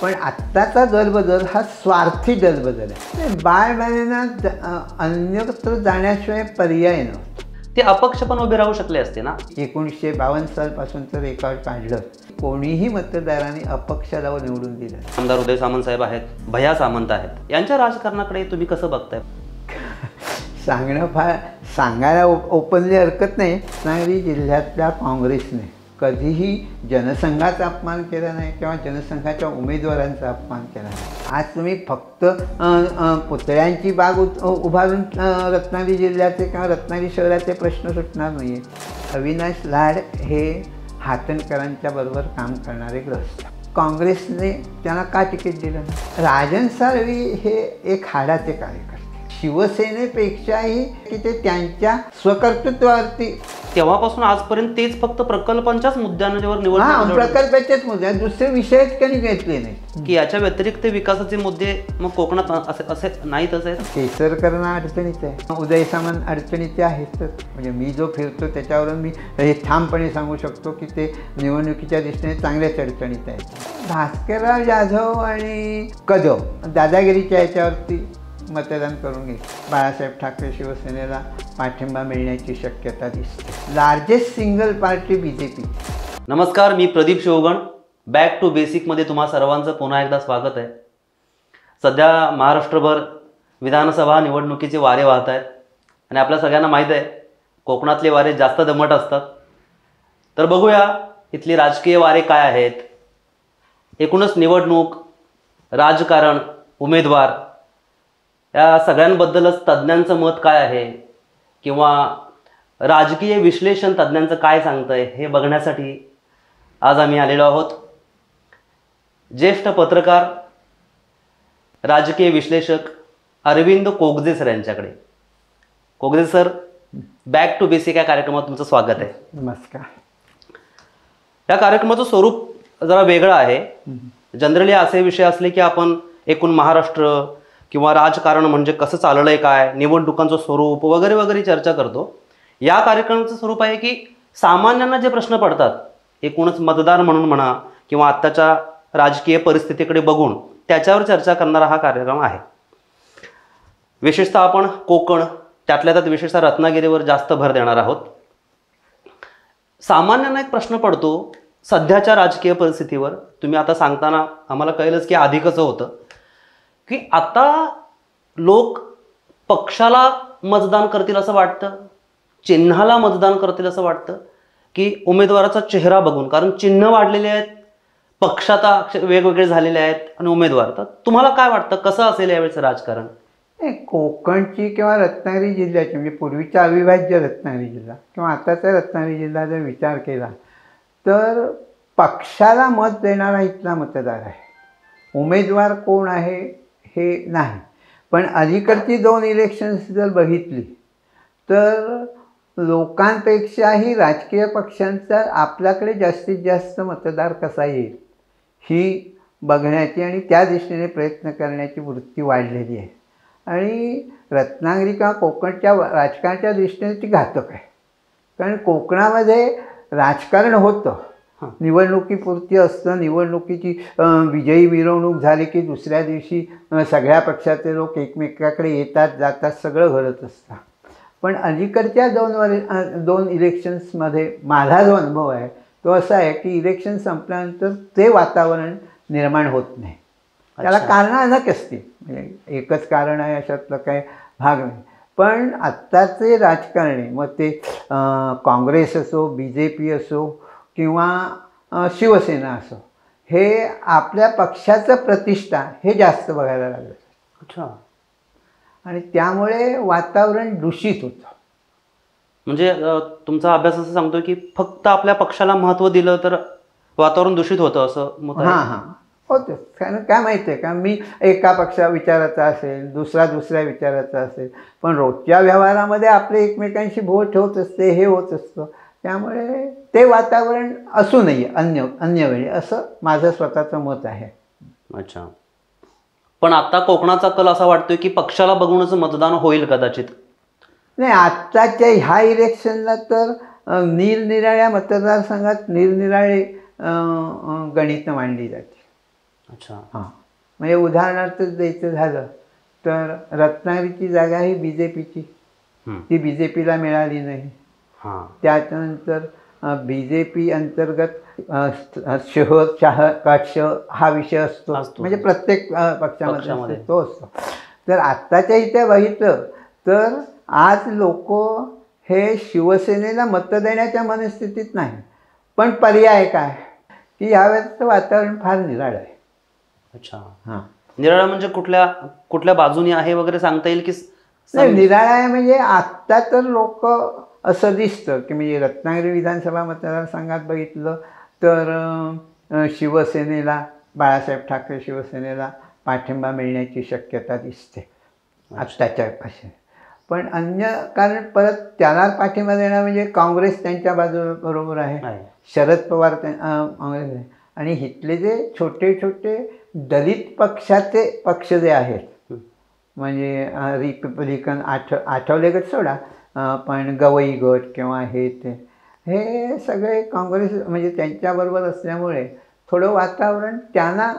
पण आत्ताचा दलबदल हा स्वार्थी दलबदल आहे. बाळमानेंना अन्यत्र जाण्याशिवाय पर्याय नव्हता. ते अपक्ष पण उभे राहू शकले असते ना. 1952 सालपासून तर रेकॉर्ड काढलं, कोणीही मतदारांनी अपक्षाला निवडून दिलं. आमदार उदय सामंत साहेब आहेत, भैया सामंत आहेत, यांच्या राजकारणाकडे तुम्ही कसं बघताय? सांगायला ओपनली हरकत नाही. रत्नागिरी जिल्ह्यातल्या काँग्रेसने कधीही जनसंघाचा अपमान केला नाही किंवा जनसंघाच्या उमेदवारांचा अपमान केला नाही. आज तुम्ही फक्त पुतळ्यांची बाग उभारून रत्नागिरी जिल्ह्याचे किंवा रत्नागिरी शहराचे प्रश्न सुटणार नाही आहेत. अविनाश लाड हे हातणकरांच्या बरोबर काम करणारे ग्रस्त. काँग्रेसने त्यांना का तिकीट दिलं नाही? राजन साळवी हे एक हाडाचे कार्यकर्ते, शिवसेनेपेक्षाही की ते त्यांच्या स्वकर्तृत्वावरती. तेव्हापासून आजपर्यंत तेच फक्त प्रकल्पांच्याच मुद्द्यांवर निवडणूक, प्रकल्पाचेच मुद्दे, दुसरे विषयच कधी घेतले नाही की याच्या व्यतिरिक्त विकासाचे मुद्दे मग कोकणात असे नाहीत. असे केसरकरांना अडचणीत आहे, उदय सामंत अडचणीचे आहेतच. म्हणजे मी जो फिरतो त्याच्यावरून मी हे ठामपणे सांगू शकतो की ते निवडणुकीच्या दृष्टीने चांगल्याच अडचणीत आहेत. भास्करराव जाधव आणि कदम दादागिरीच्या याच्यावरती मतदान करून घे. बाळासाहेब ठाकरे शिवसेनेला पाठिंबा मिळण्याची शक्यता दिसते. Largest single party BJP. नमस्कार, मी प्रदीप शिवगण. बॅक टू बेसिकमध्ये तुम्हा सर्वांचं पुन्हा एकदा स्वागत आहे. सध्या महाराष्ट्रभर विधानसभा निवडणुकीचे वारे वाहत आहेत आणि आपल्या सगळ्यांना माहीत आहे कोकणातले वारे जास्त दमट असतात. तर बघूया इथली राजकीय वारे काय आहेत. एकूणच निवडणूक, राजकारण, उमेदवार या सगळ्यांबद्दलच तज्ज्ञांचं मत काय आहे किंवा राजकीय विश्लेषण तज्ज्ञांचं काय सांगतं आहे हे बघण्यासाठी आज आम्ही आलेलो आहोत. ज्येष्ठ पत्रकार, राजकीय विश्लेषक अरविंद कोगजे सर यांच्याकडे. Kogje sir, back to basic या कार्यक्रमात तुमचं स्वागत आहे. नमस्कार. या कार्यक्रमाचं स्वरूप जरा वेगळं आहे. जनरली असे विषय असले की आपण एकूण महाराष्ट्र किंवा राजकारण म्हणजे कसं चाललं आहे, काय निवडणुकांचं स्वरूप वगैरे वगैरे चर्चा करतो. या कार्यक्रमाचं स्वरूप आहे की सामान्यांना जे प्रश्न पडतात, एकूणच मतदार म्हणून म्हणा किंवा आत्ताच्या राजकीय परिस्थितीकडे बघून त्याच्यावर चर्चा करणारा हा कार्यक्रम आहे. विशेषतः आपण कोकण, त्यातल्या त्यात विशेषतः रत्नागिरीवर जास्त भर देणार आहोत. सामान्यांना एक प्रश्न पडतो सध्याच्या राजकीय परिस्थितीवर. तुम्ही आता सांगताना आम्हाला कळलंच की आधी कसं होतं की आता लोक पक्षाला मतदान करतील असं वाटतं, चिन्हाला मतदान करतील असं वाटतं की उमेदवाराचा चेहरा बघून. कारण चिन्ह वाढलेले आहेत, पक्ष आता वेगवेगळे झालेले आहेत आणि उमेदवार. तर तुम्हाला काय वाटतं कसं असेल यावेळेचं राजकारण? कोकणची किंवा रत्नागिरी जिल्ह्याची, म्हणजे पूर्वीचा अविभाज्य रत्नागिरी जिल्हा किंवा आताचा रत्नागिरी जिल्हा जर विचार केला तर पक्षाला मत देणारा इथला मतदार आहे. उमेदवार कोण आहे हे नाही. पण अलीकडची 2 इलेक्शन्स जर बघितली तर लोकांपेक्षाही राजकीय पक्षांचा आपल्याकडे जास्तीत जास्त मतदार कसा येईल ही बघण्याची आणि त्या दृष्टीने प्रयत्न करण्याची वृत्ती वाढलेली आहे. आणि रत्नागिरी किंवा कोकणच्या राजकारणाच्या दृष्टीने ती घातक आहे. कारण कोकणामध्ये राजकारण होतं, निवडणुकीपुरती असतं. निवडणुकीची विजयी मिरवणूक झाली की दुसऱ्या दिवशी सगळ्या पक्षाचे लोक एकमेकाकडे येतात जातात, सगळं घडत असतं. पण अलीकडच्या 2 इलेक्शन्समध्ये माझा जो अनुभव आहे तो असा आहे की इलेक्शन संपल्यानंतर ते वातावरण निर्माण होत नाही. त्याला कारणं अनेक असतील, म्हणजे एकच कारण आहे अशातलं काही भाग नाही. पण आत्ताचे राजकारणी, मग ते काँग्रेस असो, BJP असो किंवा शिवसेना असो, हे आपल्या पक्षाचं प्रतिष्ठा हे जास्त बघायला लागलं. अच्छा. आणि त्यामुळे वातावरण दूषित होतं. म्हणजे तुमचा अभ्यास असं सांगतो की फक्त आपल्या पक्षाला महत्त्व दिलं तर वातावरण दूषित होतं असं मत? हां होतं. कारण काय माहिती आहे का, मी एका पक्षा विचाराचा असेल, दुसऱ्या विचाराचा असेल, पण रोजच्या व्यवहारामध्ये आपले एकमेकांशी बोट होत असते, हे होत असतं. त्यामुळे ते वातावरण असू नये अन्य वेळी, असं माझं स्वतःचं मत आहे. अच्छा. पण आता कोकणाचा कल असा वाटतोय की पक्षाला बघूनच मतदान होईल कदाचित. नाही, आत्ताच्या ह्या इलेक्शनला तर निरनिराळ्या मतदारसंघात निरनिराळे गणितं मांडली जाते. अच्छा. हां, म्हणजे उदाहरणार्थ द्यायचं झालं तर रत्नागिरीची जागा ही बी जे पीची, हं. ती बी जे पीला मिळाली नाही. हां. त्याच्यानंतर बी जे पी अंतर्गत शहर शहर काटश हा विषय असतो, असतो. म्हणजे प्रत्येक पक्षामध्ये असतो, पक्षामध्ये. तो असतो. तर आत्ताच्या इथे बघितलं तर आज लोक हे शिवसेनेला मत देण्याच्या मनस्थितीत नाही, पण पर्याय काय की यावेळेचं वातावरण फार निराळ आहे. अच्छा. हां, निराळा म्हणजे कुठल्या कुठल्या बाजूनी आहे वगैरे सांगता येईल की नाही निराळा आहे म्हणजे आत्ता तर लोक असं दिसतं की म्हणजे रत्नागिरी विधानसभा मतदारसंघात बघितलं तर शिवसेनेला, बाळासाहेब ठाकरे शिवसेनेला पाठिंबा मिळण्याची शक्यता दिसते आत्ताच्या भाषेत. पण अन्य कारण परत त्याला पाठिंबा देणं म्हणजे काँग्रेस त्यांच्या बरोबर आहे, आहे. शरद पवार काँग्रेस आहे, आणि इथले जे छोटे छोटे दलित पक्षाचे पक्ष जे आहेत, हं. म्हणजे रिपब्लिकन आठवले गट सोडा, पण गवई गट किंवा हे सगळे काँग्रेस म्हणजे त्यांच्याबरोबर असल्यामुळे थोडं वातावरण त्यांना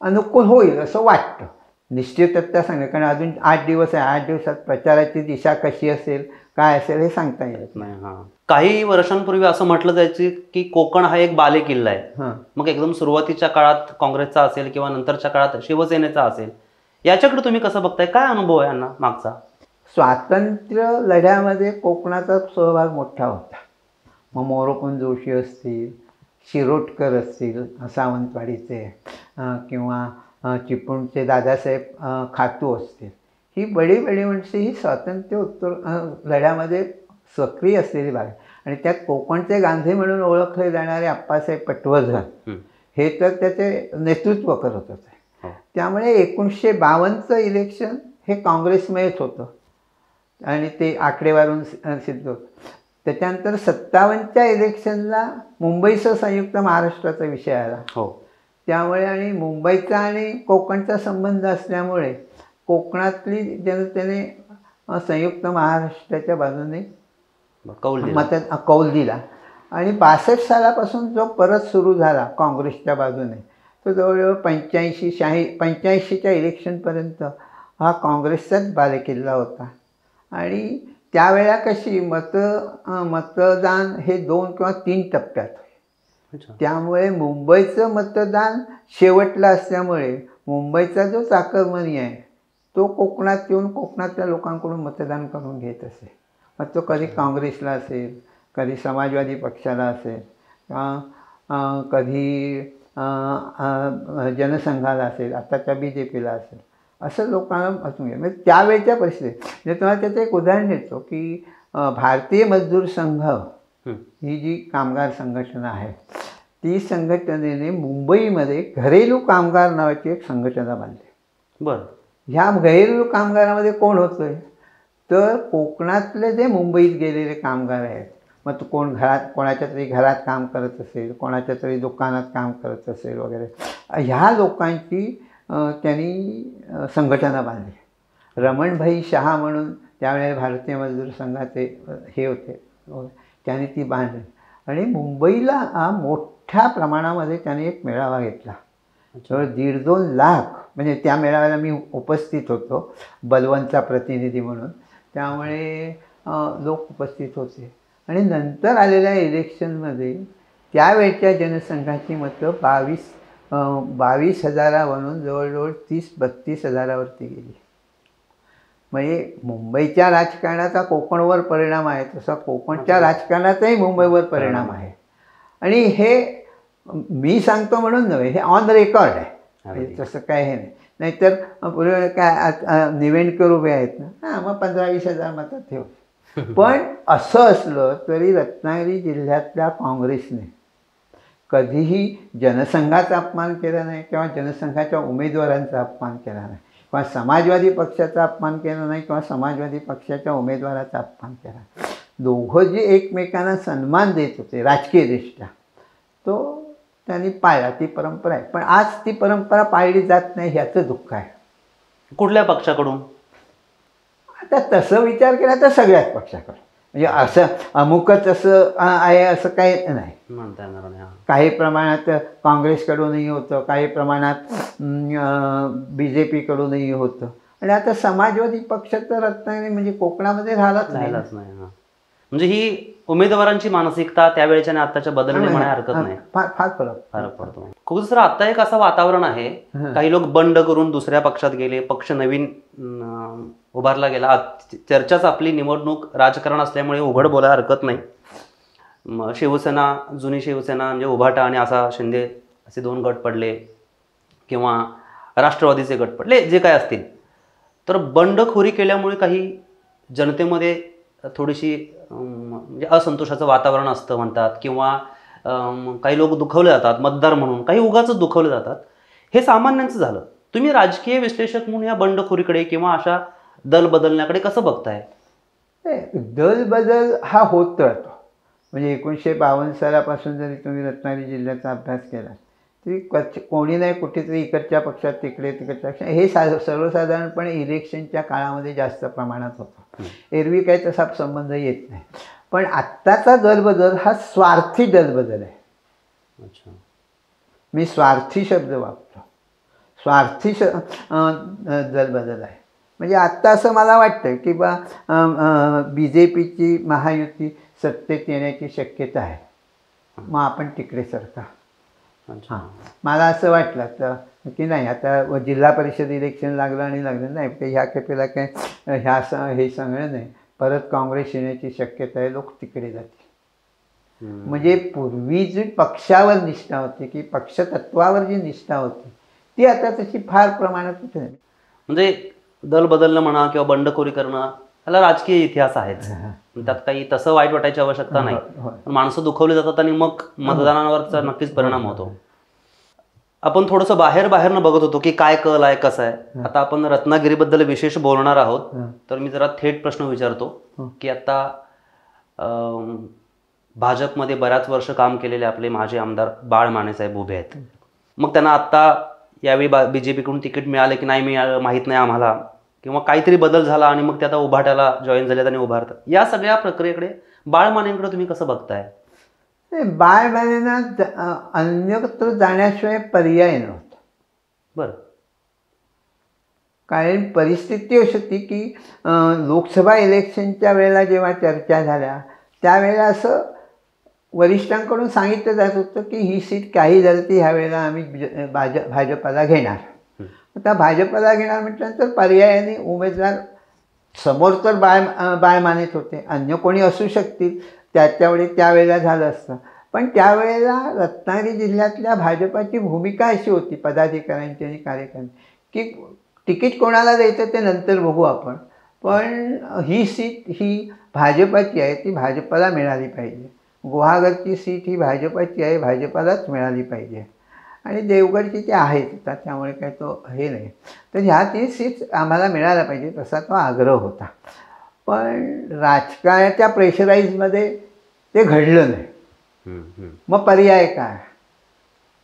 अनुकूल होईल असं वाटतं. निश्चितता सांगा, कारण अजून 8 दिवस आहे. 8 दिवसात प्रचाराची दिशा कशी असेल, काय असेल हे सांगता येत नाही. हां. काही वर्षांपूर्वी असं म्हटलं जायचं की कोकण हा एक बालेकिल्ला आहे. हां, मग एकदम सुरुवातीच्या काळात काँग्रेसचा असेल किंवा नंतरच्या काळात शिवसेनेचा असेल, याच्याकडे तुम्ही कसं बघताय? काय अनुभव आहे यांना मागचा? स्वातंत्र्य लढ्यामध्ये कोकणाचा सहभाग मोठा होता. मग मोरोपंत जोशी असतील, शिरोडकर असतील सावंतवाडीचे, किंवा चिपळूणचे दादासाहेब खातू असतील, ही बडी माणसे ही स्वातंत्र्य लढ्यामध्ये सक्रिय असलेली भाग आहे. आणि त्यात कोकणचे गांधी म्हणून ओळखले जाणारे आप्पासाहेब पटवर्धन हं. हे तर त्याचे नेतृत्व करत होते. हो. त्यामुळे 1952चं इलेक्शन हे काँग्रेसमयच होतं आणि ते आकडेवारून सिद्ध होतं. त्याच्यानंतर 57च्या इलेक्शनला मुंबईसह संयुक्त महाराष्ट्राचा विषय आला. हो. त्यामुळे आणि मुंबईचा आणि कोकणचा संबंध असल्यामुळे कोकणातली जनतेने संयुक्त महाराष्ट्राच्या बाजूने कौल दिला. आणि 62 सालापासून जो परत सुरू झाला काँग्रेसच्या बाजूने, तो जवळजवळ 85च्या इलेक्शनपर्यंत हा काँग्रेसचाच बालेकिल्ला होता. आणि त्यावेळेला कशी मतदान हे 2 किंवा 3 टप्प्यात, त्यामुळे मुंबईचं मतदान शेवटला असल्यामुळे मुंबईचा जो चाकरमानी आहे तो कोकणात येऊन कोकणातल्या लोकांकडून मतदान करून घेत असे. मग तो कधी काँग्रेसला असेल, कधी समाजवादी पक्षाला असेल, कधी जनसंघाला असेल, आताच्या बी जे पीला असेल, असं लोकांना असून घ्या. म्हणजे त्यावेळच्या परिस्थितीत म्हणजे तुम्हाला त्याचं एक उदाहरण देतो की भारतीय मजदूर संघ ही जी कामगार संघटना आहे, ती संघटनेने मुंबईमध्ये घरेलू कामगार नावाची एक संघटना बांधली. बरं. ह्या घरेलू कामगारामध्ये कोण होतं आहे तर कोकणातले जे मुंबईत गेलेले कामगार आहेत, मग तो कोणाच्या तरी घरात काम करत असेल, कोणाच्या तरी दुकानात काम करत असेल वगैरे, ह्या लोकांची त्यांनी संघटना बांधली. रमणभाई शहा म्हणून त्यावेळेला भारतीय मजदूर संघाचे हे होते, त्यांनी ती बांधली. आणि मुंबईला मोठ्या प्रमाणामध्ये त्याने एक मेळावा घेतला. जवळ 1.5-2 लाख, म्हणजे त्या मेळाव्याला मी उपस्थित होतो बलवंतचा प्रतिनिधी म्हणून, त्यामुळे लोक उपस्थित होते. आणि नंतर आलेल्या इलेक्शनमध्ये त्यावेळच्या जनसंघाची मतं 22,000वरून जवळजवळ 30-32,000वरती गेली. म्हणजे मुंबईच्या राजकारणाचा कोकणवर परिणाम आहे, तसा कोकणच्या राजकारणाचाही मुंबईवर परिणाम आहे. आणि हे मी सांगतो म्हणून नव्हे, हे ऑन द रेकॉर्ड आहे, तसं काय हे नाही. नाहीतर पूर्वी काय निवेंडकर उभे आहेत ना, मग 15-20,000 मतं ठेव. पण असं असलं तरी रत्नागिरी जिल्ह्यातल्या काँग्रेसने कधीही जनसंघाचा अपमान केला नाही किंवा जनसंघाच्या उमेदवारांचा अपमान केला नाही, किंवा समाजवादी पक्षाचा अपमान केला नाही किंवा समाजवादी पक्षाच्या उमेदवाराचा अपमान केला. दोघं जे एकमेकांना सन्मान देत होते राजकीयदृष्ट्या, तो त्यांनी पाळला. ती परंपरा आहे. पण आज ती परंपरा पाळली जात नाही, ह्याचं दुःख आहे. कुठल्या पक्षाकडून? आता तसं विचार केला तर सगळ्याच पक्षाकडून. म्हणजे असं अमुकच असं आहे असं काही नाही. म्हणता येणार नाही. काही प्रमाणात काँग्रेसकडूनही होतं, काही प्रमाणात BJP कडूनही होतं. आणि आता समाजवादी पक्ष तर रत्नागिरी म्हणजे कोकणामध्ये राहिलाच नाही. म्हणजे ही उमेदवारांची मानसिकता त्यावेळेच्या आणि आताच्या बदलणे म्हणायला हरकत नाही. फार फरक पडतो. खूप सर आता एक असं वातावरण आहे, काही लोक बंड करून दुसऱ्या पक्षात गेले, पक्ष नवीन उभारला गेला. चर्चाच आपली निवडणूक राजकारण असल्यामुळे उघड बोलायला हरकत नाही. शिवसेना, जुनी शिवसेना म्हणजे उभाटा आणि असा शिंदे असे 2 गट पडले, किंवा राष्ट्रवादीचे गट पडले, जे काय असतील. तर बंडखोरी केल्यामुळे काही जनतेमध्ये थोडीशी म्हणजे असंतोषाचं वातावरण असतं म्हणतात, किंवा काही लोक दुखवले जातात मतदार म्हणून, काही उगाच दुखवले जातात. हे सामान्यांचं झालं. तुम्ही राजकीय विश्लेषक म्हणून या बंडखोरीकडे किंवा अशा दल बदलण्याकडे कसं बघताय? दल बदल हा होत राहतो. म्हणजे 1952 सालापासून जरी तुम्ही रत्नागिरी जिल्ह्याचा अभ्यास केला तरी कोणी नाही कुठेतरी इकडच्या पक्षात तिकडच्या पक्षात हे सर्वसाधारणपणे इलेक्शनच्या काळामध्ये जास्त प्रमाणात होतं. एरवी काही तसा संबंध येत नाही. पण आत्ताचा दलबदल हा स्वार्थी दलबदल आहे. मी स्वार्थी शब्द वापरतो. स्वार्थी दलबदल आहे. म्हणजे आत्ता असं मला वाटतं की BJPची महायुती सत्तेत येण्याची शक्यता आहे, मग आपण तिकडे सरका. मला असं वाटलं तर की नाही, आता जिल्हा परिषद इलेक्शन लागलं नाही, ह्या खेपेला काय हे सगळं नाही, परत काँग्रेस येण्याची शक्यता आहे, लोक तिकडे जातील. म्हणजे पूर्वी जी पक्षावर निष्ठा होती की पक्षतत्वावर जी निष्ठा होती ती आता तशी फार प्रमाणात कुठे नाही. म्हणजे दल बदलणं म्हणा किंवा बंडखोरी करणं त्याला राजकीय इतिहास आहेच, त्यात काही तसं वाईट वाटायची आवश्यकता नाही. माणसं दुखवली जातात आणि मग मतदानावरचा नक्कीच परिणाम होतो. आपण थोडंसं बाहेरनं बघत होतो की काय कल आहे, कसं आहे. आता आपण रत्नागिरीबद्दल विशेष बोलणार आहोत, तर मी जरा थेट प्रश्न विचारतो की आता भाजपमध्ये बऱ्याच वर्ष काम केलेले आपले माजी आमदार बाळ मानेसाहेब उभे आहेत. मग त्यांना आत्ता यावेळी BJPकडून तिकीट मिळालं की नाही मिळालं माहीत नाही आम्हाला, किंवा काहीतरी बदल झाला आणि मग ते आता उभाट्याला जॉईन झालेत आणि उभारतात. या सगळ्या प्रक्रियेकडे बाळ मानेंकडे तुम्ही कसं बघताय? बाळ मानेंना अन्यत्र जाण्याशिवाय पर्याय नव्हता. बरं. कारण परिस्थिती अशी होती की लोकसभा इलेक्शनच्या वेळेला जेव्हा चर्चा झाल्या त्यावेळेला असं वरिष्ठांकडून सांगितलं जात होतं की ही सीट काही झालं ती ह्यावेळेला आम्ही भाजपला घेणार. आता भाजपला घेणार म्हटल्यानंतर पर्यायाने उमेदवार समोर तर बाळ मानेच होते, अन्य कोणी असू शकतील, त्यावेळेला झालं असतं. पण त्यावेळेला रत्नागिरी जिल्ह्यातल्या भाजपाची भूमिका अशी होती पदाधिकाऱ्यांची आणि कार्यकर्त्यांची की तिकीट कोणाला द्यायचं ते नंतर बघू आपण, पण ही सीट ही भाजपाची आहे, ती भाजपाला मिळाली पाहिजे. गुहागरची सीट ही भाजपाची आहे, भाजपालाच मिळाली पाहिजे. आणि देवगडची ते आहेच, त्यामुळे काही तो हे नाही. तर ह्या 3 सीट्स आम्हाला मिळायला पाहिजे तसा तो आग्रह होता. पण राजकारणाच्या प्रेशराईजमध्ये ते घडलं नाही. मग पर्याय काय?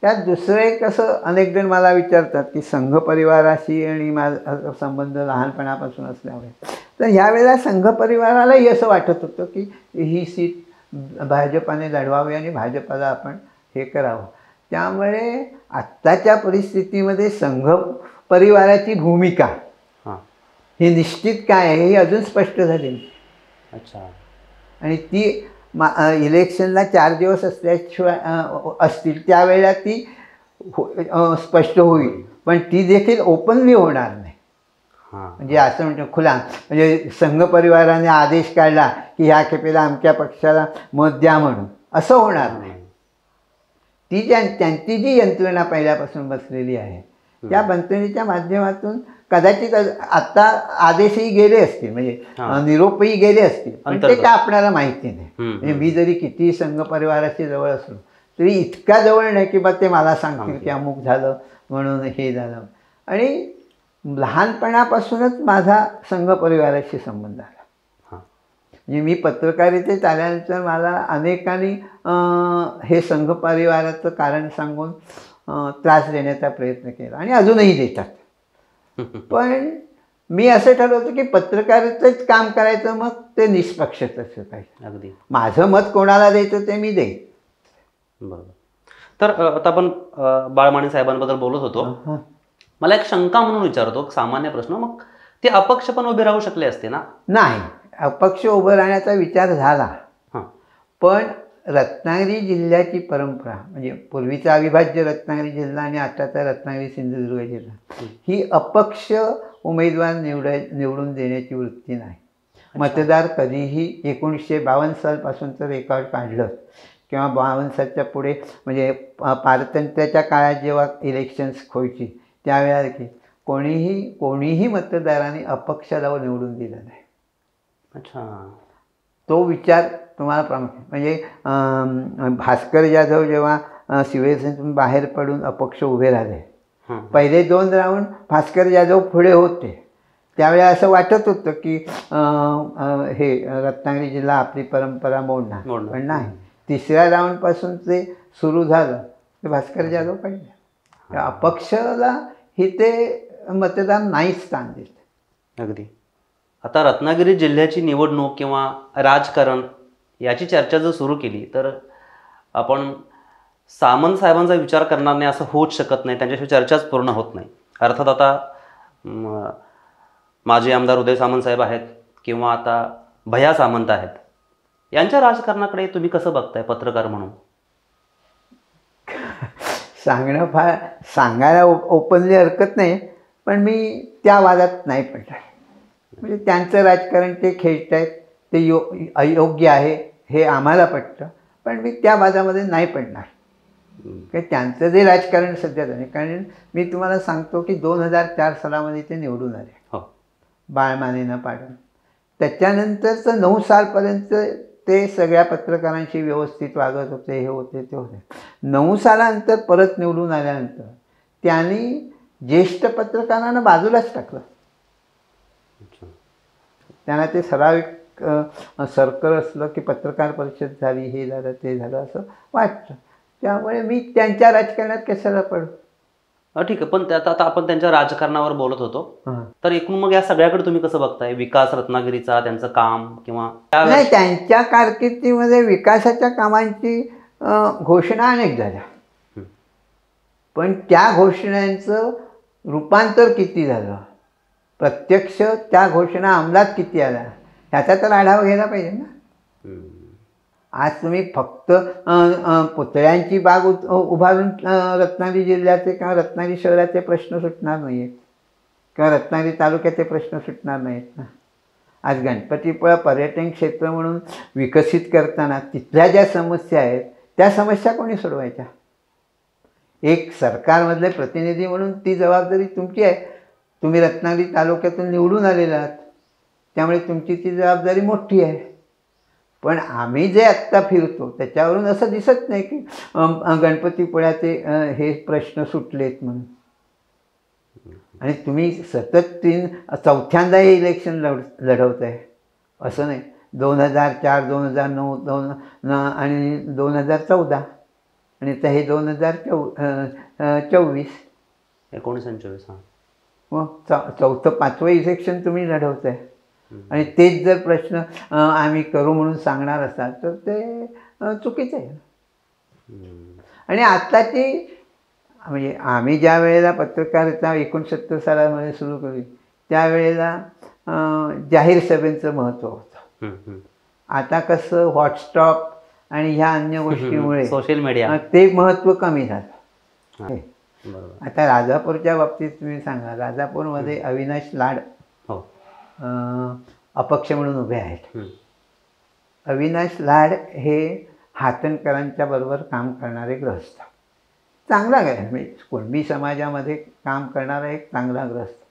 त्यात दुसरं एक असं अनेक जण मला विचारतात की संघ परिवाराशी आणि माझा संबंध लहानपणापासून असल्यामुळे, तर ह्यावेळेला संघ परिवारालाही असं वाटत होतं की ही सीट भाजपाने लढवावी आणि भाजपाला आपण हे करावं. त्यामुळे आत्ताच्या परिस्थितीमध्ये संघ परिवाराची भूमिका ही निश्चित काय आहे हे अजून स्पष्ट झाली नाही. अच्छा. आणि ती इलेक्शनला 4 दिवस असल्याशिवाय असतील त्यावेळेला ती स्पष्ट होईल, पण ती देखील ओपनली होणार नाही. म्हणजे असं म्हणतो खुला, म्हणजे संघ परिवाराने आदेश काढला की ह्या खेपेला आमच्या पक्षाला मत द्या म्हणून, असं होणार नाही. ती त्यांची जी यंत्रणा पहिल्यापासून बसलेली आहे त्या यंत्रणेच्या माध्यमातून कदाचित आत्ता आदेशही गेले असतील, म्हणजे निरोपही गेले असतील, पण ते काय आपल्याला माहिती नाही. म्हणजे मी जरी किती संघ परिवाराशी जवळ असलो तरी इतका जवळ नाही की बा ते मला सांगतील की अमुक झालं म्हणून हे झालं. आणि लहानपणापासूनच माझा संघ परिवाराशी संबंध आला. म्हणजे मी पत्रकारितेत आल्यानंतर मला अनेकांनी हे संघ परिवाराचं कारण सांगून त्रास देण्याचा प्रयत्न केला आणि अजूनही देतात. पण मी असं ठरवतं की पत्रकारितेच काम करायचं, मग ते निष्पक्षच असं पाहिजे. अगदी माझं मत कोणाला द्यायचं ते मी देईन. बरोबर. तर आता आपण बाळमाने साहेबांबद्दल बोलत होतो. हं. मला एक शंका म्हणून विचारतो, एक सामान्य प्रश्न. मग ते अपक्ष पण उभे राहू शकले असते ना? नाही, अपक्ष उभं राहण्याचा विचार झाला, हां. पण रत्नागिरी जिल्ह्याची परंपरा म्हणजे पूर्वीचा अविभाज्य रत्नागिरी जिल्हा आणि आताचा रत्नागिरी सिंधुदुर्ग जिल्हा ही अपक्ष उमेदवार निवडून देण्याची वृत्ती नाही. मतदार कधीही 1952 सालपासूनचं रेकॉर्ड काढलं किंवा 52 सालच्या पुढे म्हणजे पारतंत्र्याच्या काळात जेव्हा इलेक्शन्स व्हायची त्यावेळेला की कोणीही मतदारांनी अपक्षाला निवडून दिलं नाही. अच्छा. तो विचार तुम्हाला प्रामुख्याने म्हणजे भास्कर जाधव जेव्हा शिवसेनेतून बाहेर पडून अपक्ष उभे राहिले, पहिले 2 राऊंड भास्कर जाधव पुढे होते, त्यावेळेला असं वाटत होतं की हे रत्नागिरी जिल्हा आपली परंपरा मोडणार, पण नाही. 3ऱ्या राऊंडपासून ते सुरू झालं ते भास्कर जाधव पडले. अपक्षाला ही ते मतदार नाहीच स्थान देत. अगदी. आता रत्नागिरी जिल्ह्याची निवडणूक किंवा राजकारण याची चर्चा जर सुरू केली तर आपण सामंत साहेबांचा विचार करणार नाही असं होऊच शकत नाही, त्यांच्याशिवाय चर्चाच पूर्ण होत नाही. अर्थात आता माजी आमदार उदय सामंत साहेब आहेत किंवा आता भैया सामंत आहेत, यांच्या राजकारणाकडे तुम्ही कसं बघताय पत्रकार म्हणून? सांगायला ओपनली हरकत नाही, पण मी त्या वादात नाही पडणार. म्हणजे त्यांचं राजकारण ते खेळत आहेत ते अयोग्य आहे हे आम्हाला पटतं, पण मी त्या वादामध्ये नाही पडणार. कारण त्यांचं जे राजकारण सध्या झालं, कारण मी तुम्हाला सांगतो की 2004 सालामध्ये ते निवडून आले बाळमानेनं पाडून. त्याच्यानंतरचं 9 सालपर्यंत ते सगळ्या पत्रकारांशी व्यवस्थित वागत होते, हे होते ते होते. 9 सालानंतर परत निवडून आल्यानंतर त्यांनी ज्येष्ठ पत्रकारांना बाजूलाच टाकलं. त्यांना ते ठराविक सर्कल असलं की पत्रकार परिषद झाली, हे झालं ते झालं असं वाटतं. त्यामुळे मी त्यांच्या राजकारणात कशाला पडू. ठीक आहे, पण त्यात आता आपण त्यांच्या राजकारणावर बोलत होतो, तर एकूण मग या सगळ्याकडे तुम्ही कसं बघताय? विकास रत्नागिरीचा, त्यांचं काम किंवा नाही, त्यांच्या कारकिर्दीमध्ये विकासाच्या कामांची घोषणा अनेक झाल्या, पण त्या घोषणांचं रूपांतर किती झालं, प्रत्यक्ष त्या घोषणा अंमलात किती आल्या, ह्याचा तर आढावा घ्यायला पाहिजे ना. आज तुम्ही फक्त पुतळ्यांची बाग उभारून रत्नागिरी जिल्ह्याचे किंवा रत्नागिरी शहराचे प्रश्न सुटणार नाही आहेत किंवा रत्नागिरी तालुक्याचे प्रश्न सुटणार नाहीत ना. आज गणपतीपुळा पर्यटन क्षेत्र म्हणून विकसित करताना तिथल्या ज्या समस्या आहेत त्या समस्या कोणी सोडवायच्या? एक सरकारमधले प्रतिनिधी म्हणून ती जबाबदारी तुमची आहे. तुम्ही रत्नागिरी तालुक्यातून निवडून आलेला आहात, त्यामुळे तुमची ती जबाबदारी मोठी आहे. पण आम्ही जे आत्ता फिरतो त्याच्यावरून असं दिसत नाही की गणपतीपुळ्याचे हे प्रश्न सुटलेत म्हणून. आणि तुम्ही सतत 4थ्यांदा हे इलेक्शन लढवत आहे असं नाही. 2004, 2009 आणि 2014 आणि आता हे 2024 1924. मग 4th-5वं इलेक्शन तुम्ही लढवत आहे आणि तेच जर प्रश्न आम्ही करू म्हणून सांगणार असाल तर ते चुकीचं आहे. आणि आत्ताची म्हणजे आम्ही ज्या वेळेला पत्रकारिता 69 सालामध्ये सुरू केली त्यावेळेला जाहीर सभेचं महत्त्व होतं. आता कसं व्हॉट्सअप आणि ह्या अन्य गोष्टीमुळे सोशल मीडिया ते महत्त्व कमी झालं. आता राजापूरच्या बाबतीत तुम्ही सांगा, राजापूरमध्ये अविनाश लाड अपक्ष म्हणून उभे आहेत. अविनाश लाड हे हातणकरांच्या बरोबर काम करणारे गृहस्थ, चांगला म्हणजे कुणबी समाजामध्ये काम करणारा एक चांगला गृहस्थ.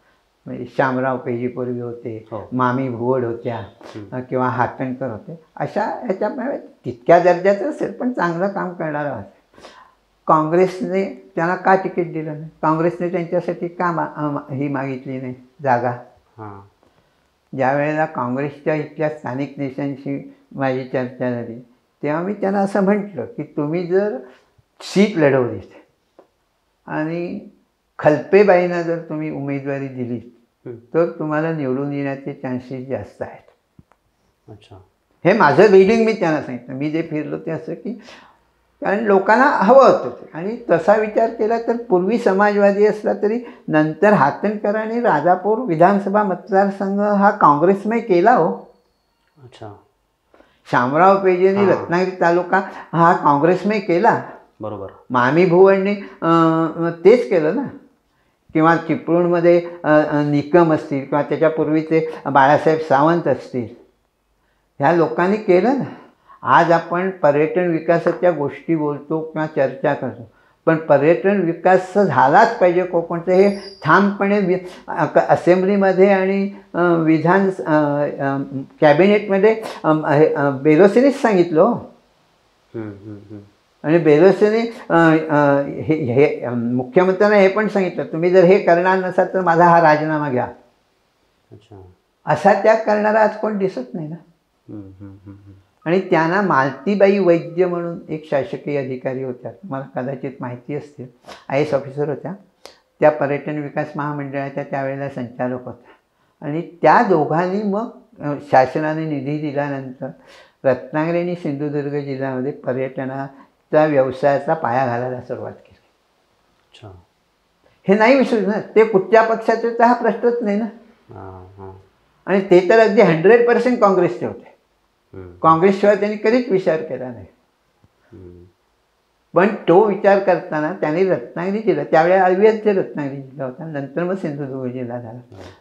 म्हणजे शामराव पेजी पूर्वी होते, मामी भुवड होत्या किंवा हातणकर होते, अशा ह्याच्यामुळे तितक्या दर्जाचं असेल पण चांगलं काम करणारा होता. काँग्रेसने त्यांना का तिकीट दिलं नाही? काँग्रेसने त्यांच्यासाठी का ही मागितली नाही जागा? ज्या वेळेला काँग्रेसच्या इथल्या स्थानिक नेत्यांशी माझी चर्चा झाली तेव्हा मी त्यांना असं म्हटलं की तुम्ही जर सीट लढवलीत आणि खलपेबाईंना जर तुम्ही उमेदवारी दिलीत तर तुम्हाला निवडून येण्याचे चान्सेस जास्त आहेत. अच्छा. हे माझं रिडिंग मी त्यांना सांगितलं. मी जे फिरलो ते असं की कारण लोकांना हवं होतं ते. आणि तसा विचार केला तर पूर्वी समाजवादी असला तरी नंतर हातणकरांनी राजापूर विधानसभा मतदारसंघ हा काँग्रेसमय केला हो. अच्छा. शामराव पेजेंनी रत्नागिरी तालुका हा काँग्रेसमय केला. बरोबर. मामी भुवनने तेच केलं ना. किंवा चिपळूणमध्ये निकम असतील किंवा त्याच्यापूर्वीचे बाळासाहेब सावंत असतील, ह्या लोकांनी केलं ना. आज आपण पर्यटन विकासाच्या गोष्टी बोलतो किंवा चर्चा करतो, पण पर्यटन विकास झालाच पाहिजे कोकणचं हे ठामपणे असेंब्लीमध्ये आणि विधान कॅबिनेटमध्ये बेरोसेनीच सांगितलं. आणि बेरोसेने हे मुख्यमंत्र्यांना हे पण सांगितलं, तुम्ही जर हे करणार नसाल तर माझा हा राजीनामा घ्या. अच्छा. असा त्याग करणारा आज कोण दिसत नाही ना. आणि त्यांना मालतीबाई वैद्य म्हणून एक शासकीय अधिकारी होत्या, मला कदाचित माहिती असतील, IAS ऑफिसर होत्या. त्या पर्यटन विकास महामंडळाच्या त्यावेळेला संचालक होत्या. आणि त्या दोघांनी मग शासनाने निधी दिल्यानंतर रत्नागिरी आणि सिंधुदुर्ग जिल्ह्यामध्ये पर्यटनाचा व्यवसायाचा पाया घालायला सुरुवात केली. अच्छा. हे नाही विसरू ना. ते कुठच्या पक्षाचे तर हा प्रश्नच नाही ना. आणि ते तर अगदी 100% काँग्रेसचे होते. काँग्रेसशिवाय त्यांनी कधीच विचार केला नाही. पण तो विचार करताना त्यांनी रत्नागिरी जिल्हा, त्यावेळेला अविभाज्य रत्नागिरी जिल्हा होता, नंतर मग सिंधुदुर्ग जिल्हा झाला,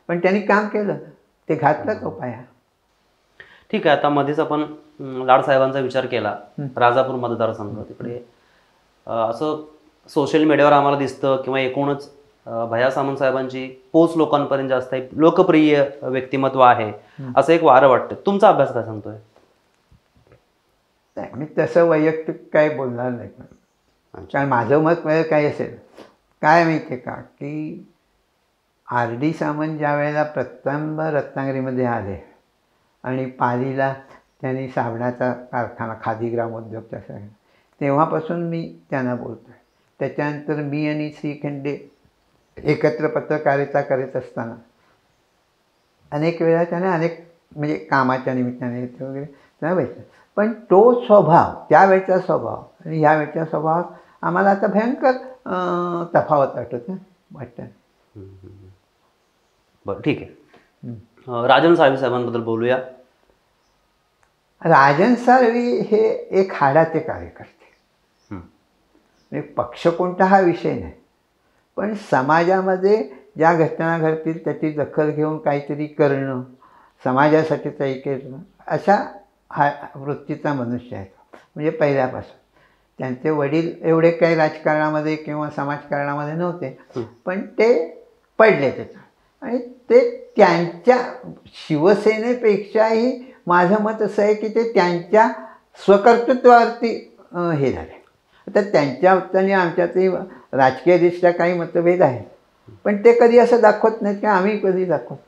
पण त्यांनी काम केलं, ते घातला तो पाया. ठीक आहे. आता मध्येच आपण लाडसाहेबांचा विचार केला, राजापूर मतदारसंघ, तिकडे असं सोशल मीडियावर आम्हाला दिसतं किंवा एकूणच भैया सामंत साहेबांची पोच लोकांपर्यंत जास्त आहे, लोकप्रिय व्यक्तिमत्व आहे, असं एक वारं वाटतं. तुमचा अभ्यास काय सांगतोय? मी तसं वैयक्तिक काय बोलणार नाही, कारण माझं मत काय असेल काय माहिती आहे का, की RD सामंत ज्या वेळेला प्रथम रत्नागिरीमध्ये आले आणि पालीला त्यांनी साबणाचा कारखाना, खादी ग्रामोद्योग तसा, तेव्हापासून मी त्यांना बोलतो आहे. त्याच्यानंतर मी आणि श्री खंडे एकत्र पत्रकारिता करत असताना अनेक वेळा त्याने म्हणजे कामाच्या निमित्ताने वगैरे त्यांना भेटलं. पण तो स्वभाव, त्यावेळचा स्वभाव आणि ह्यावेळच्या स्वभावात आम्हाला आता भयंकर तफावत वाटतं. बरं, ठीक आहे. राजन साळवी साहेबांबद्दल बोलूया. राजन साळवी हे एक हाडाचे कार्यकर्ते. म्हणजे पक्ष कोणता हा विषय नाही, पण समाजामध्ये ज्या घटना घडतील त्याची दखल घेऊन काहीतरी करणं, समाजासाठी काही करणं, अशा वृत्तीचा मनुष्य आहे. म्हणजे पहिल्यापासून त्यांचे वडील एवढे काही राजकारणामध्ये किंवा समाजकारणामध्ये नव्हते, पण ते पडले त्याच्यात. आणि ते त्यांच्या शिवसेनेपेक्षाही माझं मत असं आहे की ते त्यांच्या स्वकर्तृत्वावरती हे झाले. आता त्यांच्यात आणि आमच्यातही राजकीयदृष्ट्या काही मतभेद आहेत, पण ते कधी असं दाखवत नाहीत किंवा आम्ही कधी दाखवत.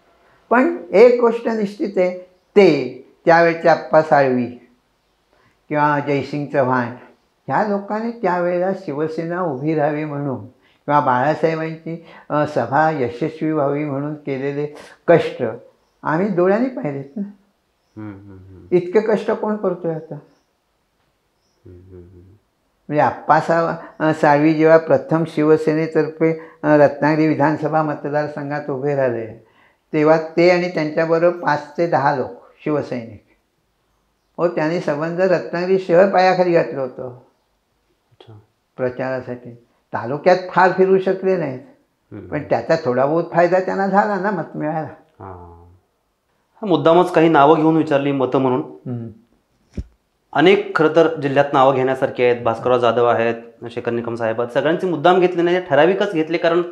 पण एक गोष्ट निश्चित आहे, ते त्यावेळचे आप्पा साळवी किंवा जयसिंग चव्हाण ह्या लोकांनी त्यावेळेला शिवसेना उभी राहावी म्हणून किंवा बाळासाहेबांची सभा यशस्वी व्हावी म्हणून केलेले कष्ट आम्ही डोळ्यांनी पाहिलेत ना. इतके कष्ट कोण करतोय आता? म्हणजे आप्पा साळवी जेव्हा प्रथम शिवसेनेतर्फे रत्नागिरी विधानसभा मतदारसंघात उभे राहिले, तेव्हा ते आणि त्यांच्याबरोबर 5 ते 10 लोक शिवसैनिक हो, त्यांनी संबंध रत्नागिरी शहर पायाखाली घातलं होतं प्रचारासाठी. तालुक्यात फार फिरू शकले नाहीत, पण त्याचा थोडा बहुत फायदा त्यांना झाला ना, मत मिळाला. मुद्दामच काही नावं घेऊन विचारली मतं म्हणून. अनेक खरं तर जिल्ह्यात नावं घेण्यासारखी आहेत. भास्करराव जाधव आहेत, शेखर निकम साहेब आहेत, सगळ्यांचे मुद्दाम घेतले नाही, ठराविकच घेतले, कारण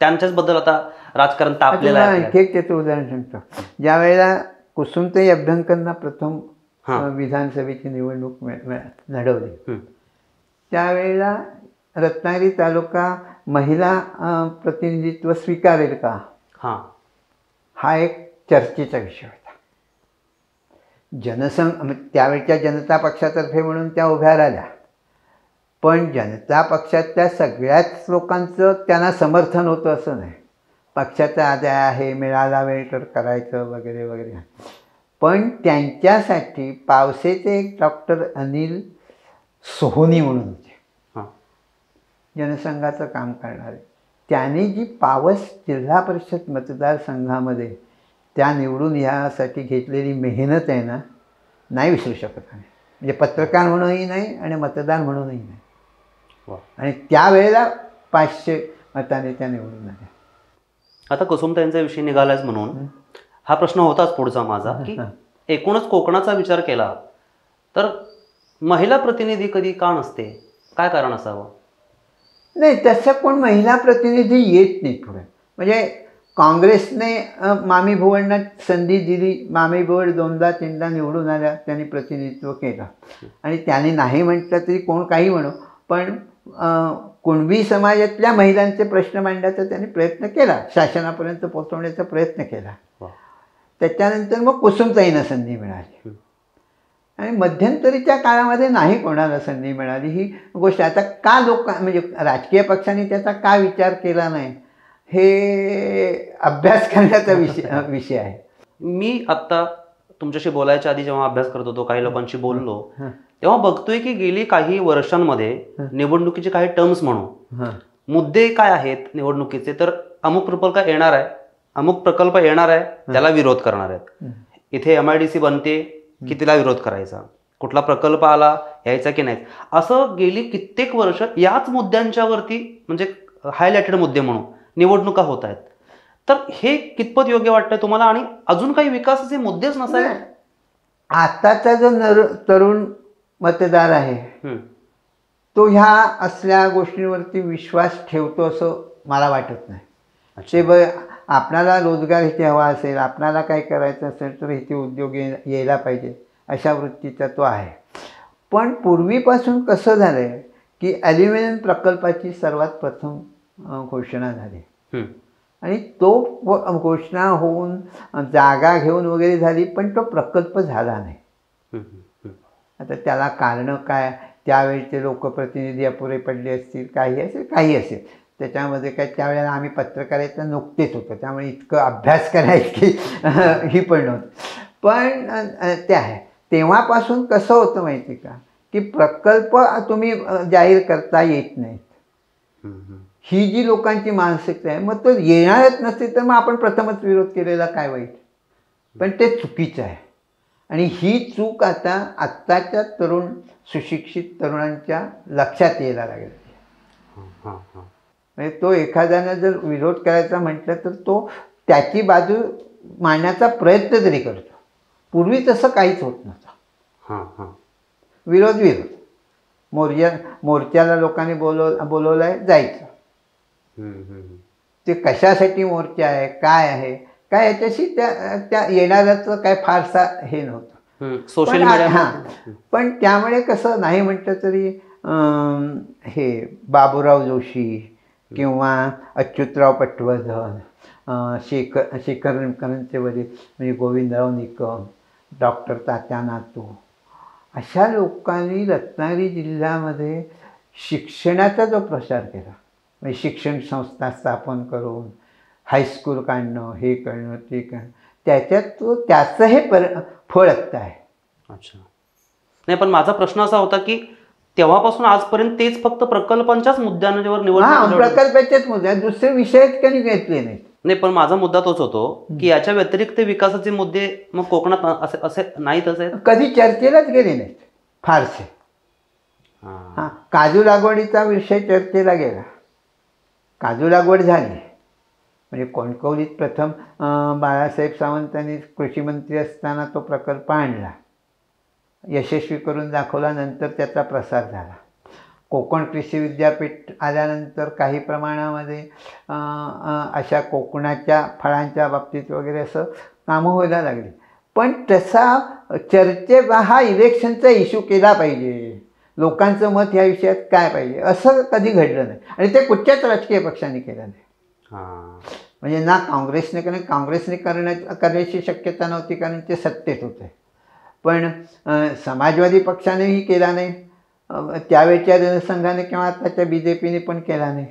त्यांच्याचबद्दल आता राजकारण तापलेलं आहे. एक त्याचं उदाहरण सांगतो. ज्या वेळेला कुसुमताई अभ्यंकरना प्रथम विधानसभेची निवडणूक लढवली, त्यावेळेला रत्नागिरी तालुका महिला प्रतिनिधित्व स्वीकारेल का, हा एक चर्चेचा विषय होता. त्यावेळच्या जनता पक्षातर्फे म्हणून त्या उभ्या राहिल्या, पण जनता पक्षातल्या सगळ्याच लोकांचं त्यांना समर्थन होतं असं नाही. पक्षाचा आदाय आहे, मिळाला वेळ तर करायचं वगैरे वगैरे. पण त्यांच्यासाठी पावसेचे एक डॉक्टर अनिल सोहोनी म्हणून होते, हां जनसंघाचं काम करणारे. त्याने जी पावस जिल्हा परिषद मतदारसंघामध्ये त्या निवडून यासाठी घेतलेली मेहनत आहे ना, नाही विसरू शकत आम्ही. म्हणजे पत्रकार म्हणूनही नाही आणि मतदार म्हणूनही नाही. वा. आणि त्यावेळेला 500 मताने त्या निवडून आल्या. आता कुसुमताईंचा विषय निघालाच म्हणून हा प्रश्न होताच पुढचा माझा, की एकूणच कोकणाचा विचार केला तर महिला प्रतिनिधी कधी का नसते, काय कारण असावं? नाही, तसं कोण महिला प्रतिनिधी येत नाही पुढे. म्हणजे काँग्रेसने मामी भुवनना संधी दिली. मामी भुवड 2दा-3दा निवडून आल्या, त्यांनी प्रतिनिधित्व केलं. आणि त्याने नाही म्हटलं तरी कोण काही म्हणो, पण कुणबी समाजातल्या महिलांचे प्रश्न मांडण्याचा त्यांनी प्रयत्न केला, शासनापर्यंत पोहोचवण्याचा प्रयत्न केला. त्याच्यानंतर मग कुसुमताईंना संधी मिळाली. आणि मध्यंतरीच्या काळामध्ये नाही कोणाला संधी मिळाली ही गोष्ट. आता का म्हणजे राजकीय पक्षांनी त्याचा का विचार केला नाही हे अभ्यास करण्याचा विषय आहे. मी आत्ता तुमच्याशी बोलायच्या आधी जेव्हा अभ्यास करत होतो, काही लोकांशी बोललो, तेव्हा बघतोय की गेली काही वर्षांमध्ये निवडणुकीचे काही टर्म्स म्हणून मुद्दे काय आहेत निवडणुकीचे, तर अमुक प्रकल्प येणार आहे, अमुक प्रकल्प येणार आहे, त्याला विरोध करणार आहेत. इथे MIDC बनते की तिला विरोध करायचा, कुठला प्रकल्प आला यायचा की नाही, असं गेली कित्येक वर्ष याच मुद्द्यांच्यावरती म्हणजे हायलाइटेड मुद्दे म्हणून निवडणुका होत आहेत. तर हे कितपत योग्य वाटतंय तुम्हाला? आणि अजून काही विकासाचे मुद्देच नसावे? आताचा जो तरुण मतदार आहे तो ह्या असल्या गोष्टींवरती विश्वास ठेवतो असं मला वाटत नाही. ते आपणाला रोजगार इथे हवा असेल, आपणाला काय करायचं असेल तर इथे उद्योग यायला पाहिजे अशा वृत्तीचा तो आहे. पण पूर्वीपासून कसं झालं आहे की ॲल्युमिनियम प्रकल्पाची सर्वात प्रथम घोषणा झाली आणि तो घोषणा होऊन जागा घेऊन वगैरे झाली, पण तो प्रकल्प झाला नाही. आता त्याला कारणं काय, त्यावेळेचे लोकप्रतिनिधी अपुरे पडले असतील, काही असेल त्याच्यामध्ये काय. त्यावेळेला आम्ही पत्रकारिता नुकतेच होतो, त्यामुळे इतकं अभ्यास करायची ही पण नव्हतं. पण ते आहे. तेव्हापासून कसं होतं माहिती का, की प्रकल्प तुम्ही जाहीर करता येत नाहीत, ही जी लोकांची मानसिकता आहे. मग तो येणारच नसते तर मग आपण प्रथमच विरोध केलेला काय वाईट, पण ते चुकीचं आहे. आणि ही चूक आता आत्ताच्या तरुण सुशिक्षित तरुणांच्या लक्षात यायला लागेल. म्हणजे तो एखाद्यानं जर विरोध करायचा म्हटलं तर तो त्याची बाजू मांडण्याचा प्रयत्न तरी करतो. पूर्वी तसं काहीच होत नव्हतं. विरोध मोर्चाला लोकांनी बोलवलं आहे, जायचं. ते कशासाठी मोर्चा आहे, काय आहे, काय याच्याशी त्या येणाऱ्याचं काय फारसा हे नव्हतं. Social media. पण त्यामुळे कसं नाही म्हटलं तरी हे बाबूराव जोशी किंवा अच्युतराव पटवर्धन, शेखरकरांचे वडील म्हणजे गोविंदराव निकम, डॉक्टर तात्या नातू, अशा लोकांनी रत्नागिरी जिल्ह्यामध्ये शिक्षणाचा जो प्रसार केला, म्हणजे शिक्षण संस्था स्थापन करून हायस्कूल काढणं, हे करणं ते करणं, त्याच्यात त्याचं हे फळ आत्ता आहे. अच्छा. नाही, पण माझा प्रश्न असा होता की तेव्हापासून आजपर्यंत तेच फक्त प्रकल्पांच्याच मुद्द्यांवर निवडणूक, प्रकल्पाच्याच मुद्द्या, दुसरे विषयच कधी घेतले नाहीत. नाही, पण माझा मुद्दा तोच होतो की याच्या व्यतिरिक्त विकासाचे मुद्दे मग कोकणात असे नाहीत, असे कधी चर्चेलाच गेले नाहीत फारसे. काजू लागवडीचा विषय चर्चेला गेला, काजू लागवड झाली, म्हणजे कणकवलीत प्रथम बाळासाहेब सावंतांनी कृषी मंत्री असताना तो प्रकल्प आणला, यशस्वी करून दाखवला, नंतर त्याचा प्रसार झाला. कोकण कृषी विद्यापीठ आल्यानंतर काही प्रमाणामध्ये अशा कोकणाच्या फळांच्या बाबतीत वगैरे असं कामं व्हायला लागली. पण तसा हा इलेक्शनचा इश्यू केला पाहिजे, लोकांचं मत ह्या विषयात काय पाहिजे, असं कधी घडलं नाही. आणि ते कुठच्याच राजकीय पक्षांनी केलं नाही. म्हणजे ना काँग्रेसने करण्याची शक्यता नव्हती, कारण ते सत्तेत होते. पण समाजवादी पक्षानेही केला नाही, त्यावेळच्या जनसंघाने किंवा आताच्या BJPने पण केला नाही.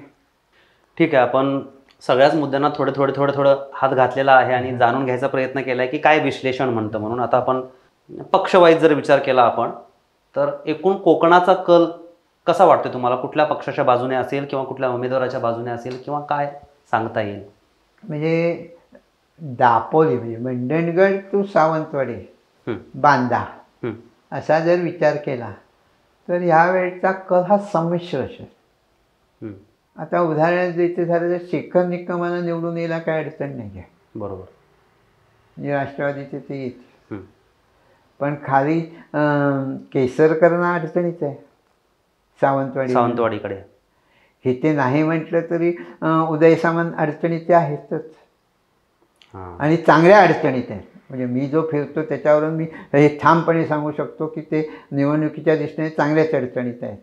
ठीक आहे, आपण सगळ्याच मुद्द्यांना थोडं हात घातलेला आहे आणि जाणून घ्यायचा प्रयत्न केला आहे की काय विश्लेषण म्हणतं. म्हणून आता आपण पक्षवाईज जर विचार केला आपण, तर एकूण कोकणाचा कल कसा वाटतो तुम्हाला? कुठल्या पक्षाच्या बाजूने असेल किंवा कुठल्या उमेदवाराच्या बाजूने असेल किंवा काय सांगता येईल? म्हणजे दापोली म्हणजे मंडणगड टू सावंतवाडी बांदा असा जर विचार केला तर ह्यावेळचा कल हा संमिश्र असेल. आता उदाहरण द्यायचं झालं तर शेखर निकमाला निवडून यायला काय अडचण नाही आहे. बरोबर. म्हणजे राष्ट्रवादीचे ते येते, पण खाली केसरकरांना अडचणीच आहे सावंतवाडीकडे. हे ते नाही म्हटलं तरी उदय सामंत अडचणीचे आहेतच आणि चांगल्या अडचणीत आहेत. म्हणजे मी जो फिरतो त्याच्यावरून मी हे ठामपणे सांगू शकतो की ते निवडणुकीच्या दृष्टीने चांगल्याच अडचणीत आहेत.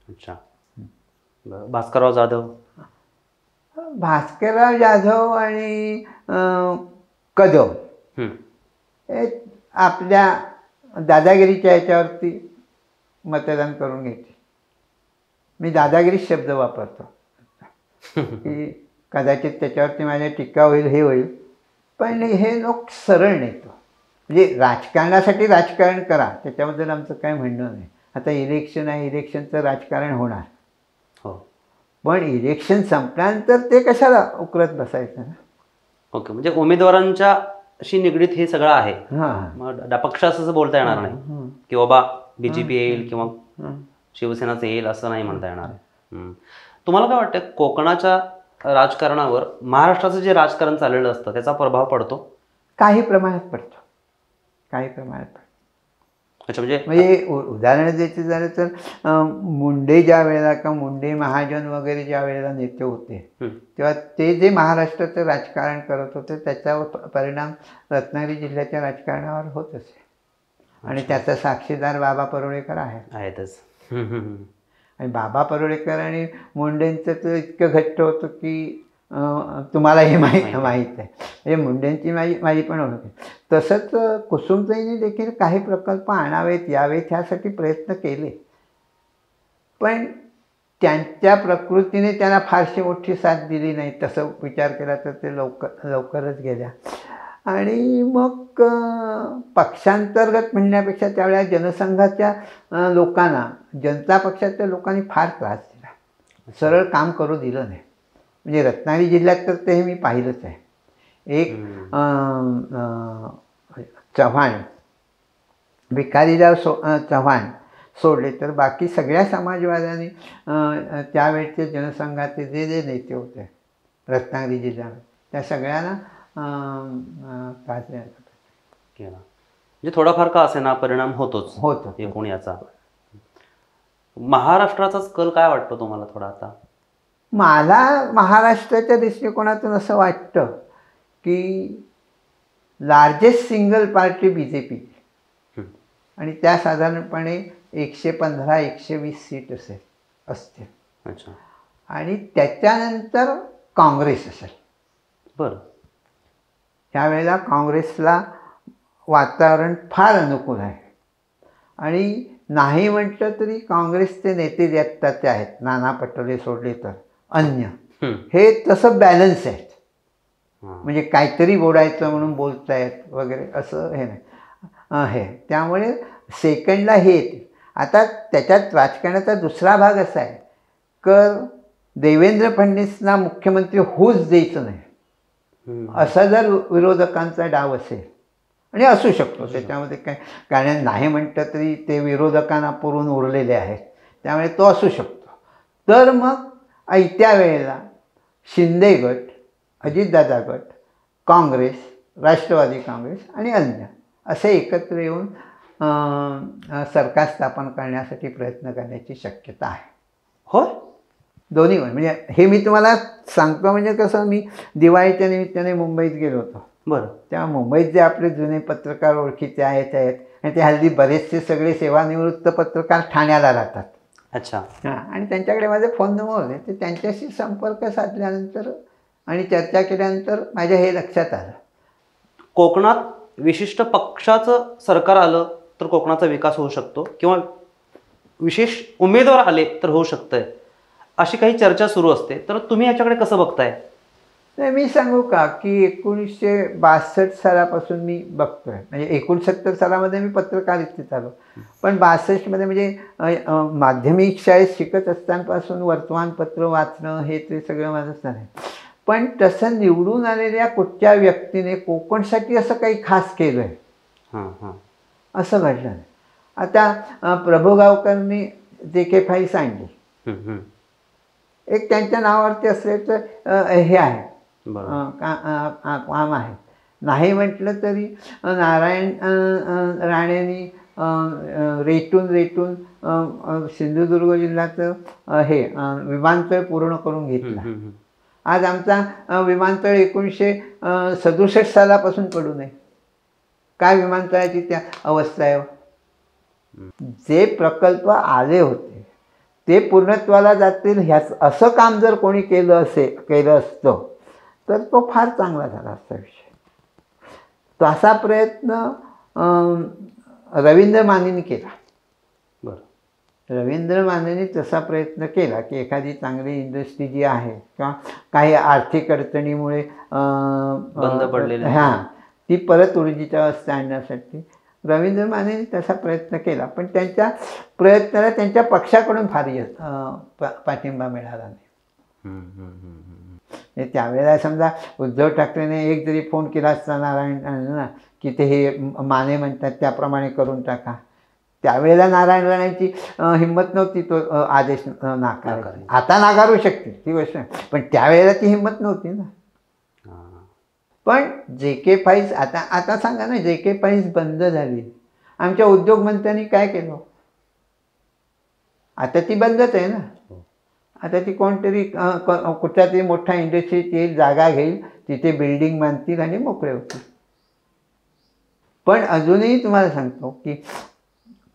अच्छा. भास्करराव जाधव आणि कदम हे आपल्या दादागिरीच्या याच्यावरती मतदान करून घेते. मी दादागिरीच शब्द वापरतो की कदाचित त्याच्यावरती माझ्या टीका होईल, हे होईल, पण हे लोक सरळ नेतो. म्हणजे राजकारणासाठी राजकारण करा, त्याच्याबद्दल आमचं काय म्हणणं नाही. आता इलेक्शन आहे, इलेक्शनचं राजकारण होणार, हो, पण इलेक्शन संपल्यानंतर ते कशाला उकरत बसायचं ना. ओके. म्हणजे उमेदवारांच्याशी निगडीत हे सगळं आहे. हां, पक्ष असं बोलता येणार नाही की बाबा बीजेपी येईल किंवा शिवसेनाचं येईल असं नाही म्हणता येणार. तुम्हाला काय वाटतं कोकणाच्या राजकारणावर महाराष्ट्राचं जे राजकारण चाललेलं असतं त्याचा प्रभाव पडतो? काही प्रमाणात पडतो. अच्छा. म्हणजे उदाहरण द्यायचं झालं तर मुंडे ज्या वेळेला किंवा मुंडे महाजन वगैरे ज्या वेळेला नेते होते तेव्हा ते जे महाराष्ट्राचं राजकारण करत होते त्याच्यावर परिणाम रत्नागिरी जिल्ह्याच्या राजकारणावर होत असे आणि त्याचा साक्षीदार बाबा परुळेकर आहेतच. आणि बाबा परुळेकर आणि मुंडेंचं तर इतकं घट्ट होतं की तुम्हाला हे माहीत आहे. हे मुंडेंची माझी पण ओळख आहे. तसंच कुसुमताईंनी देखील काही प्रकल्प आणावेत यावेत ह्यासाठी प्रयत्न केले, पण त्यांच्या प्रकृतीने त्यांना फारशी मोठी साथ दिली नाही. तसं विचार केला तर ते लवकरच गेल्या. आणि मग पक्षांतर्गत म्हणण्यापेक्षा त्यावेळेला जनसंघाच्या लोकांना, जनता पक्षाच्या लोकांनी फार त्रास दिला, सरळ काम करू दिलं नाही. म्हणजे रत्नागिरी जिल्ह्यात तर ते मी पाहिलंच आहे. एक चव्हाण, भिकारीराव चव्हाण सोडले तर बाकी सगळ्या समाजवाद्यांनी त्यावेळचे जनसंघाचे जे नेते होते रत्नागिरी जिल्ह्यात त्या सगळ्यांना केला. म्हणजे थोडाफार का असे ना परिणाम होतोच एकूण याचा. महाराष्ट्राचाच कल काय वाटतो तुम्हाला थोडा? आता मला महाराष्ट्राच्या दृष्टिकोनातून असं वाटतं की लार्जेस्ट सिंगल पार्टी BJP आणि त्या साधारणपणे 115-120 सीट असते. अच्छा. आणि त्याच्यानंतर काँग्रेस असेल. बरं. त्यावेळेला काँग्रेसला वातावरण फार अनुकूल आहे आणि नाही म्हटलं तरी काँग्रेसचे नेते जे आत्ताचे आहेत, नाना पटोले सोडले तर अन्य, हे तसं बॅलन्स आहेत. म्हणजे काहीतरी बोलायचं म्हणून बोलतायत वगैरे असं हे नाही हे. त्यामुळे सेकंडला हे येते. आता त्याच्यात राजकारणाचा दुसरा भाग असा आहे तर देवेंद्र फडणवीसना मुख्यमंत्री होऊच द्यायचं नाही असा जर विरोधकांचा डाव असेल, आणि असू शकतो त्याच्यामध्ये काय, कारण नाही म्हटलं तरी ते विरोधकांना पुरून उरलेले आहेत, त्यामुळे तो असू शकतो. तर मग त्या वेळेला शिंदे गट, अजितदादा गट, काँग्रेस, राष्ट्रवादी काँग्रेस आणि अन्य असे एकत्र येऊन सरकार स्थापन करण्यासाठी प्रयत्न करण्याची शक्यता आहे. होय, दोन्ही म्हणजे हे मी तुम्हाला सांगतो. म्हणजे कसं, मी दिवाळीच्या निमित्ताने मुंबईत गेलो होतो. बरं. तेव्हा मुंबईत जे आपले जुने पत्रकार ओळखीचे आहेत आणि ते हल्ली बरेचसे सगळे सेवानिवृत्त पत्रकार ठाण्याला राहतात. अच्छा. हां, आणि त्यांच्याकडे माझे फोन नंबर होते. ते त्यांच्याशी संपर्क साधल्यानंतर आणि चर्चा केल्यानंतर माझ्या हे लक्षात आलं, कोकणात विशिष्ट पक्षाचं सरकार आलं तर कोकणाचा विकास होऊ शकतो किंवा विशेष उमेदवार आले तर होऊ शकतंय, अशी काही चर्चा सुरू असते. तर तुम्ही याच्याकडे कसं बघताय? नाही, मी सांगू का की 1962 सालापासून मी बघतोय, म्हणजे 69 सालामध्ये मी पत्रकारितेत आलो, पण 62मध्ये म्हणजे माध्यमिक शाळेत शिकत असतानापासून वर्तमानपत्र वाचणं हे ते सगळं माझं झालं. पण तसं निवडून आलेल्या कुठच्या व्यक्तीने कोकणसाठी असं काही खास केलं आहे हां हां असं घडलं नाही. आता प्रभू गावकरनी JK फाईल्स आणली, एक त्यांच्या नावावरती असल्याचं हे आहे, काम आहे. नाही म्हटलं तरी नारायण राणेंनी रेटून सिंधुदुर्ग जिल्ह्याचं हे विमानतळ पूर्ण करून घेतला. आज आमचा विमानतळ 1967 सालापासून पडू नये. काय विमानतळाची त्या अवस्था आहे. जे प्रकल्प आले होते ते पूर्णत्वाला जातील ह्याच असं काम जर कोणी केलं असतं तर तो फार चांगला झाला असता विषय. तसा प्रयत्न रवींद्र मानेंनी केला. रवींद्र मानेंनी तसा प्रयत्न केला की एखादी चांगली इंडस्ट्री जी आहे किंवा काही आर्थिक अडचणीमुळे बंद पडलेली ती परत ऊर्जित अवस्था आणण्यासाठी रवींद्र मानेंनी तसा प्रयत्न केला. पण त्यांच्या प्रयत्नाला त्यांच्या पक्षाकडून फार पाठिंबा मिळाला नाही. त्यावेळेला समजा उद्धव ठाकरेने एक जरी फोन केला असता नारायण की ते हे माने म्हणतात त्याप्रमाणे करून टाका, त्यावेळेला नारायण राणेंची हिंमत नव्हती तो आदेश नाकारायचा. आता नाकारू शकते ती गोष्ट, पण त्यावेळेला ती हिंमत नव्हती ना. पण JK फाईल्स आता सांगा ना, JK फाईल्स बंद झाली, आमच्या उद्योगमंत्र्यांनी काय केलं? आता ती बंदच आहे ना. आता ती कोणतरी कुठल्या तरी मोठ्या इंडस्ट्रीत येईल, जागा घेईल, तिथे बिल्डिंग बांधतील आणि मोकळे होतील. पण अजूनही तुम्हाला सांगतो की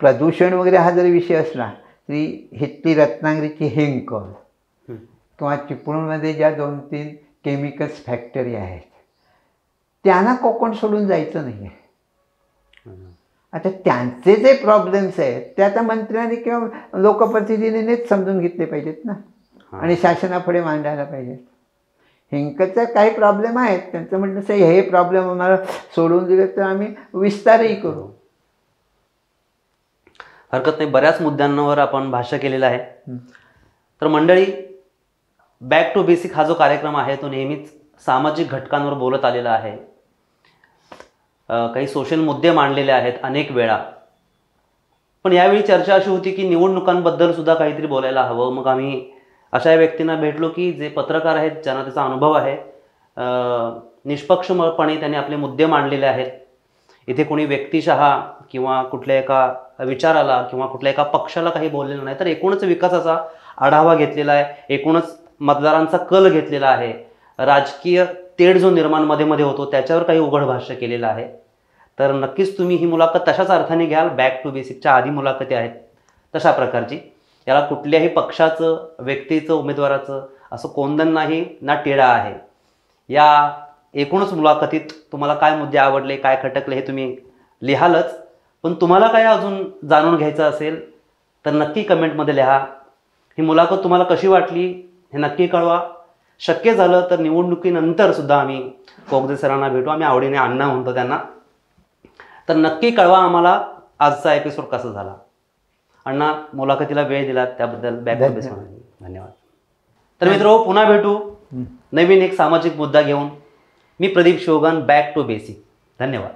प्रदूषण वगैरे हा जरी विषय असला तरी हितली रत्नागिरीची हिंक किंवा चिपळूणमध्ये ज्या 2-3 केमिकल्स फॅक्टरी आहेत त्यांना कोकण सोडून जायचं नाही आहे. आता त्यांचे जे प्रॉब्लेम्स आहेत ते आता मंत्र्यांनी किंवा लोकप्रतिनिधींनीच समजून घेतले पाहिजेत ना आणि शासनापुढे मांडायला पाहिजेत. हिंकचा काही प्रॉब्लेम आहेत, त्यांचं म्हणणं असं हे प्रॉब्लेम आम्हाला सोडून दिले तर आम्ही विस्तारही करू. हरकत नाही, बऱ्याच मुद्द्यांवर आपण भाष्य केलेलं आहे. तर मंडळी, बॅक टू बेसिक हा जो कार्यक्रम आहे तो नेहमीच सामाजिक घटकांवर बोलत आलेला आहे. काही सोशल मुद्दे मांडलेले आहेत अनेक वेळा, पण यावेळी चर्चा अशी होती की निवडणुकांबद्दल सुद्धा काहीतरी बोलायला हवं. मग आम्ही अशा व्यक्तींना भेटलो की जे पत्रकार आहेत, ज्यांना त्याचा अनुभव आहे, निष्पक्षपणे त्यांनी आपले मुद्दे मांडलेले आहेत. इथे कोणी व्यक्तिशः किंवा कुठल्या एका विचाराला किंवा कुठल्या एका पक्षाला काही बोललेलं नाही, तर एकूणच विकासाचा आढावा घेतलेला आहे, एकूणच मतदारांचा कल घेतलेला आहे, राजकीय तेढ जो निर्माण मध्ये होतो त्याच्यावर काही उघड भाष्य केलेलं आहे. तर नक्कीच तुम्ही ही मुलाखत तशाच अर्थाने घ्याल. बॅक टू बेसिकच्या आधी मुलाखती आहेत तशा प्रकारची. याला कुठल्याही पक्षाचं, व्यक्तीचं, उमेदवाराचं असं कोंदण नाही ना टेढा आहे. या एकूणच मुलाखतीत तुम्हाला काय मुद्दे आवडले, काय खटकले हे तुम्ही लिहालच, पण तुम्हाला काय अजून जाणून घ्यायचं असेल तर नक्की कमेंटमध्ये लिहा. ही मुलाखत तुम्हाला कशी वाटली हे नक्की कळवा. शक्य झालं तर निवडणुकीनंतर सुद्धा आम्ही कोगदे सरांना भेटू, आम्ही आवडीने अण्णा म्हणतो त्यांना. तर नक्की कळवा आम्हाला आजचा एपिसोड कसा झाला. अण्णा, मुलाखतीला वेळ दिला त्याबद्दल बॅक टू बेसिक धन्यवाद. तर मित्र, पुन्हा भेटू नवीन एक सामाजिक मुद्दा घेऊन. मी Pradeep Shivgan, back to basic. धन्यवाद.